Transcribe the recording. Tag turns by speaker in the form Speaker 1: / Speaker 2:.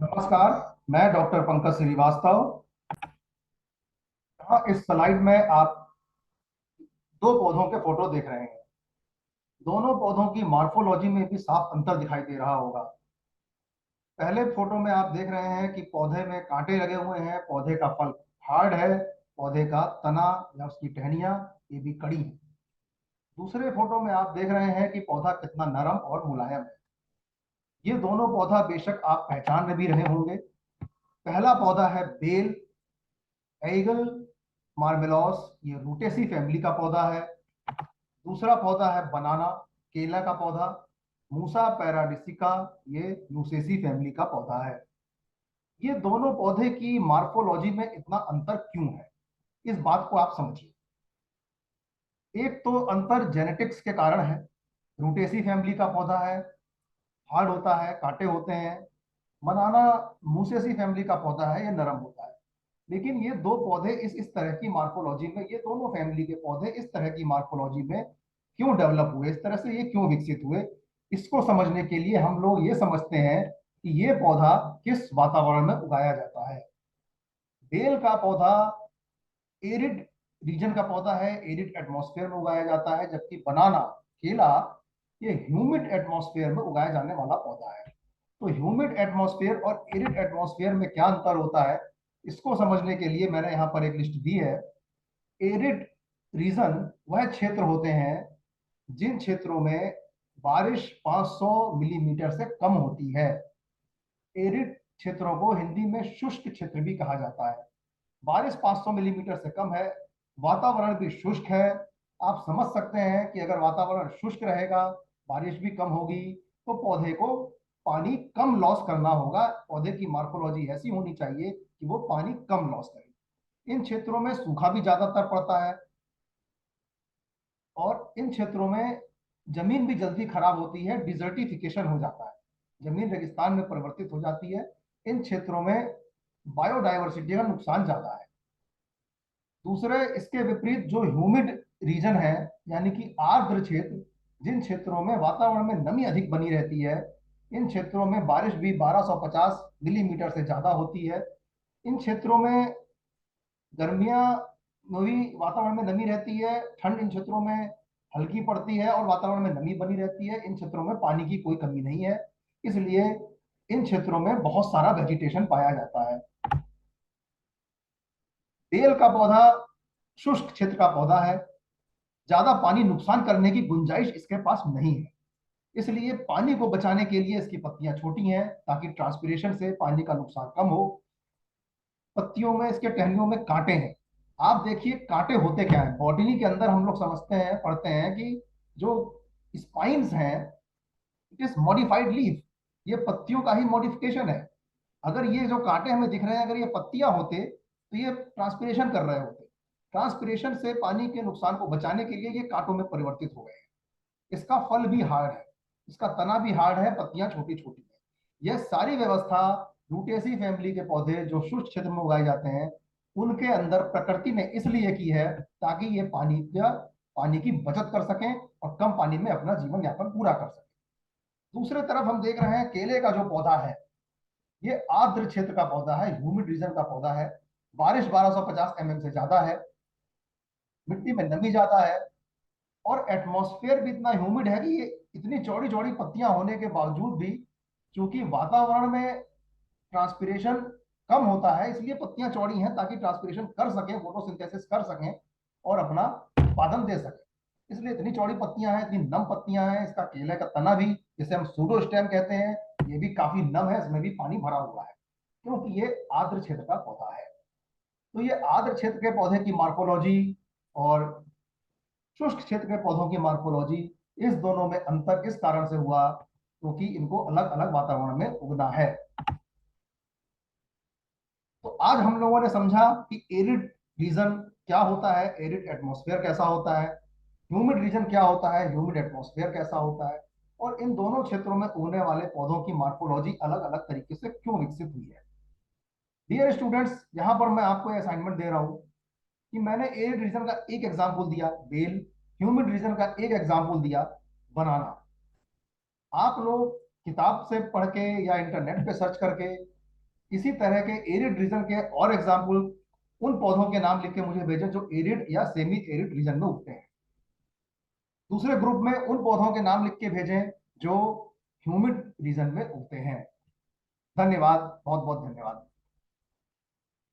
Speaker 1: नमस्कार। मैं डॉक्टर पंकज श्रीवास्तव। यहाँ इस स्लाइड में आप दो पौधों के फोटो देख रहे हैं। दोनों पौधों की मॉर्फोलॉजी में भी साफ अंतर दिखाई दे रहा होगा। पहले फोटो में आप देख रहे हैं कि पौधे में कांटे लगे हुए हैं, पौधे का फल हार्ड है, पौधे का तना या उसकी टहनियां ये भी कड़ी है। दूसरे फोटो में आप देख रहे हैं कि पौधा कितना नरम और मुलायम है। ये दोनों पौधा बेशक आप पहचान भी रहे होंगे। पहला पौधा है बेल, एगल मार्मेलॉस, ये रूटेसी फैमिली का पौधा है। दूसरा पौधा है बनाना, केला का पौधा, मूसा पैराडिसिका, ये लूसेसी फैमिली का पौधा है। ये दोनों पौधे की मार्फोलॉजी में इतना अंतर क्यों है, इस बात को आप समझिए। एक तो अंतर जेनेटिक्स के कारण है। रूटेसी फैमिली का पौधा है, हार्ड होता है, कांटे होते हैं। बनाना मूसेसी फैमिली का पौधा है, ये नरम होता है। लेकिन ये दो पौधे इस तरह की मार्फोलॉजी में, ये दोनों फैमिली के पौधे इस तरह की मार्फोलॉजी में क्यों डेवलप हुए, इस तरह से ये क्यों विकसित हुए, इसको समझने के लिए हम लोग ये समझते हैं कि ये पौधा किस वातावरण में उगाया जाता है। बेल का पौधा एरिड रीजन का पौधा है, एरिड एटमॉस्फेयर में उगाया जाता है। जबकि बनाना, केला, ये ह्यूमिड एटमॉस्फेयर में उगाया जाने वाला पौधा है। तो ह्यूमिड एटमॉस्फेयर और एरिड एटमॉस्फेयर में क्या अंतर होता है, इसको समझने के लिए मैंने यहाँ पर एक लिस्ट दी है। एरिड रीजन वह क्षेत्र होते हैं जिन क्षेत्रों में बारिश 500 मिलीमीटर से कम होती है। एरिड क्षेत्रों को हिंदी में शुष्क क्षेत्र भी कहा जाता है। बारिश 500 मिलीमीटर से कम है, वातावरण भी शुष्क है। आप समझ सकते हैं कि अगर वातावरण शुष्क रहेगा, बारिश भी कम होगी, तो पौधे को पानी कम लॉस करना होगा। पौधे की मार्फोलॉजी ऐसी होनी चाहिए कि वो पानी कम लॉस करे। इन क्षेत्रों में सूखा भी ज्यादातर पड़ता है और इन क्षेत्रों में जमीन भी जल्दी खराब होती है, डिजर्टिफिकेशन हो जाता है, जमीन रेगिस्तान में परिवर्तित हो जाती है। इन क्षेत्रों में बायोडायवर्सिटी का नुकसान ज्यादा है। दूसरे इसके विपरीत जो ह्यूमिड रीजन है, यानी कि आर्द्र क्षेत्र, जिन क्षेत्रों में वातावरण में नमी अधिक बनी रहती है, इन क्षेत्रों में बारिश भी 1250 मिलीमीटर से ज्यादा होती है। इन क्षेत्रों में गर्मियां में भी वातावरण में नमी रहती है, ठंड इन क्षेत्रों में हल्की पड़ती है और वातावरण में नमी बनी रहती है। इन क्षेत्रों में पानी की कोई कमी नहीं है, इसलिए इन क्षेत्रों में बहुत सारा वेजिटेशन पाया जाता है। बेल का पौधा शुष्क क्षेत्र का पौधा है, ज्यादा पानी नुकसान करने की गुंजाइश इसके पास नहीं है, इसलिए पानी को बचाने के लिए इसकी पत्तियां छोटी हैं ताकि ट्रांसपिरेशन से पानी का नुकसान कम हो। पत्तियों में, इसके टहनियों में कांटे हैं। आप देखिए कांटे होते क्या है, बॉटनी के अंदर हम लोग समझते हैं, पढ़ते हैं कि जो स्पाइन्स हैं, इट इज मॉडिफाइड लीफ, ये पत्तियों का ही मॉडिफिकेशन है। अगर ये जो कांटे हमें दिख रहे हैं, अगर ये पत्तियां होते तो ये ट्रांसपिरेशन कर रहे होते। ट्रांसपिरेशन से पानी के नुकसान को बचाने के लिए ये कांटों में परिवर्तित हो गए हैं। इसका फल भी हार्ड है, इसका तना भी हार्ड है, पत्तियां छोटी छोटी है। यह सारी व्यवस्था रूटेसी फैमिली के पौधे जो शुष्क क्षेत्र में उगाए जाते हैं, उनके अंदर प्रकृति ने इसलिए की है ताकि ये पानी की बचत कर सकें और कम पानी में अपना जीवन यापन पूरा कर सकें। दूसरे तरफ हम देख रहे हैं केले का जो पौधा है, ये आर्द्र क्षेत्र का पौधा है, ह्यूमिड रीजन का पौधा है। बारिश 1250 mm से ज्यादा है, मिट्टी में नमी ज्यादा है और एटमॉस्फेयर भी इतना ह्यूमिड है कि ये इतनी चौड़ी चौड़ी पत्तियां होने के बावजूद भी, चूंकि वातावरण में ट्रांसपिरेशन कम होता है, इसलिए पत्तियां चौड़ी हैं ताकि ट्रांसपिरेशन कर सकें, फोटोसिंथेसिस कर सकें और अपना उत्पादन दे सकें। इसलिए इतनी चौड़ी पत्तियां हैं, इतनी नम पत्तियां हैं। इसका केले का तना भी, जिसे हम सूडो स्टेम कहते हैं, ये भी काफी नम है, इसमें भी पानी भरा हुआ है, क्योंकि ये आर्द्र क्षेत्र का पौधा है। तो ये आर्द्र क्षेत्र के पौधे की मार्फोलॉजी और शुष्क क्षेत्र के पौधों की मार्फोलॉजी, इस दोनों में अंतर इस कारण से हुआ क्योंकि इनको अलग अलग वातावरण में उगना है। तो आज हम लोगों ने समझा कि एरिड रीजन क्या होता है, एरिड एटमॉस्फेयर कैसा होता है, ह्यूमिड रीजन क्या होता है, ह्यूमिड एटमॉस्फेयर कैसा होता है, और इन दोनों क्षेत्रों में उगने वाले पौधों की मार्फोलॉजी अलग अलग तरीके से क्यों विकसित हुई है। डियर स्टूडेंट्स, यहां पर मैं आपको असाइनमेंट दे रहा हूं कि मैंने एरिड रीजन का एक एग्जाम्पल दिया बेल, ह्यूमिड रीजन का एक एग्जाम्पल दिया बनाना। आप लोग किताब से पढ़ के या इंटरनेट पे सर्च करके इसी तरह के एरिड रीजन के और एग्जाम्पल, उन पौधों के नाम लिख के मुझे भेजें जो एरिड या सेमी एरिड रीजन में उगते हैं। दूसरे ग्रुप में उन पौधों के नाम लिख के भेजें जो ह्यूमिड रीजन में उगते हैं। धन्यवाद, बहुत बहुत धन्यवाद।